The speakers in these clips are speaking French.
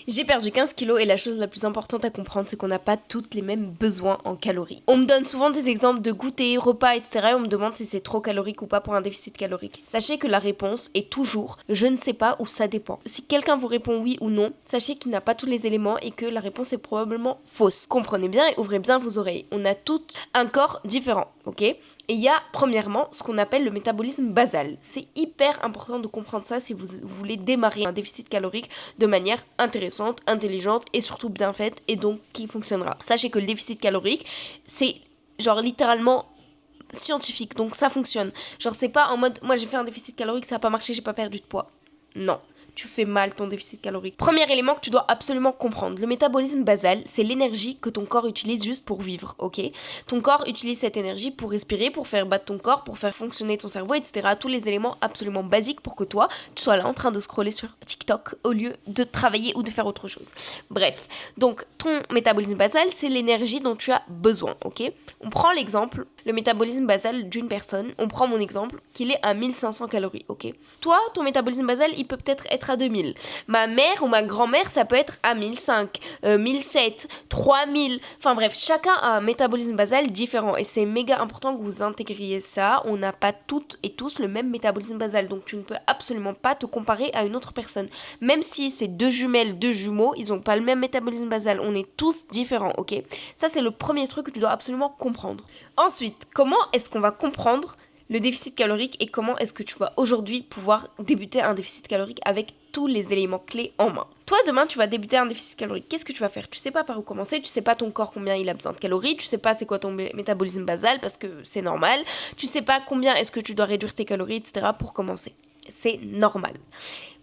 J'ai perdu 15 kilos et la chose la plus importante à comprendre, c'est qu'on n'a pas toutes les mêmes besoins en calories. On me donne souvent des exemples de goûter, repas, etc. et on me demande si c'est trop calorique ou pas pour un déficit calorique. Sachez que la réponse est toujours « je ne sais pas » ou « ça dépend ». Si quelqu'un vous répond oui ou non, sachez qu'il n'a pas tous les éléments et que la réponse est probablement fausse. Comprenez bien et ouvrez bien vos oreilles. On a toutes un corps différent, ok ? Et il y a premièrement ce qu'on appelle le métabolisme basal. C'est hyper important de comprendre ça si vous voulez démarrer un déficit calorique de manière intéressante, intelligente et surtout bien faite et donc qui fonctionnera. Sachez que le déficit calorique, c'est genre littéralement scientifique, donc ça fonctionne. Genre c'est pas en mode moi j'ai fait un déficit calorique, ça n'a pas marché, j'ai pas perdu de poids. Non. Tu fais mal ton déficit calorique. Premier élément que tu dois absolument comprendre, le métabolisme basal, c'est l'énergie que ton corps utilise juste pour vivre, ok ? Ton corps utilise cette énergie pour respirer, pour faire battre ton corps, pour faire fonctionner ton cerveau, etc. Tous les éléments absolument basiques pour que toi, tu sois là en train de scroller sur TikTok au lieu de travailler ou de faire autre chose. Bref, donc ton métabolisme basal, c'est l'énergie dont tu as besoin, ok ? On prend l'exemple, le métabolisme basal d'une personne, on prend mon exemple, qu'il est à 1500 calories, ok ? Toi, ton métabolisme basal, il peut peut-être être à 2000. Ma mère ou ma grand-mère, ça peut être à 1005, 1007, 3000. Enfin bref, chacun a un métabolisme basal différent et c'est méga important que vous intégriez ça. On n'a pas toutes et tous le même métabolisme basal, donc tu ne peux absolument pas te comparer à une autre personne. Même si c'est deux jumelles, deux jumeaux, ils n'ont pas le même métabolisme basal. On est tous différents, ok ? Ça, c'est le premier truc que tu dois absolument comprendre. Ensuite, comment est-ce qu'on va comprendre le déficit calorique et comment est-ce que tu vas aujourd'hui pouvoir débuter un déficit calorique avec tous les éléments clés en main. Toi, demain, tu vas débuter un déficit calorique. Qu'est-ce que tu vas faire ? Tu sais pas par où commencer, tu sais pas ton corps combien il a besoin de calories, tu sais pas c'est quoi ton métabolisme basal parce que c'est normal, tu sais pas combien est-ce que tu dois réduire tes calories, etc. pour commencer. C'est normal.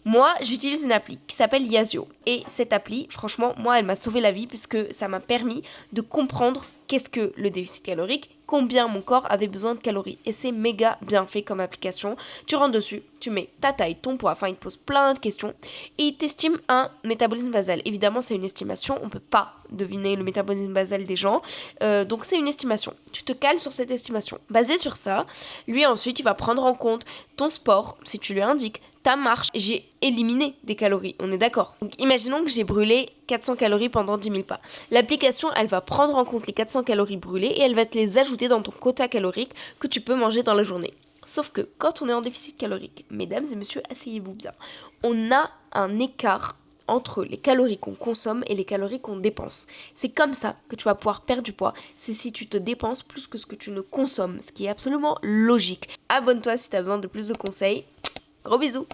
Moi, j'utilise une appli qui s'appelle Yazio. Et cette appli, franchement, moi, elle m'a sauvé la vie puisque ça m'a permis de comprendre qu'est-ce que le déficit calorique, combien mon corps avait besoin de calories. Et c'est méga bien fait comme application. Tu rentres dessus, tu mets ta taille, ton poids, enfin, il te pose plein de questions. Et il t'estime un métabolisme basal. Évidemment, c'est une estimation. On ne peut pas deviner le métabolisme basal des gens. Donc, c'est une estimation. Tu te cales sur cette estimation. Basé sur ça, lui, ensuite, il va prendre en compte ton sport, si tu lui indiques, ta marche. J'ai éliminé des calories, on est d'accord. Donc imaginons que j'ai brûlé 400 calories pendant 10 000 pas. L'application, elle va prendre en compte les 400 calories brûlées et elle va te les ajouter dans ton quota calorique que tu peux manger dans la journée. Sauf que quand on est en déficit calorique, mesdames et messieurs, asseyez-vous bien, on a un écart entre les calories qu'on consomme et les calories qu'on dépense. C'est comme ça que tu vas pouvoir perdre du poids. C'est si tu te dépenses plus que ce que tu ne consommes, ce qui est absolument logique. Abonne-toi si tu as besoin de plus de conseils. Gros bisous!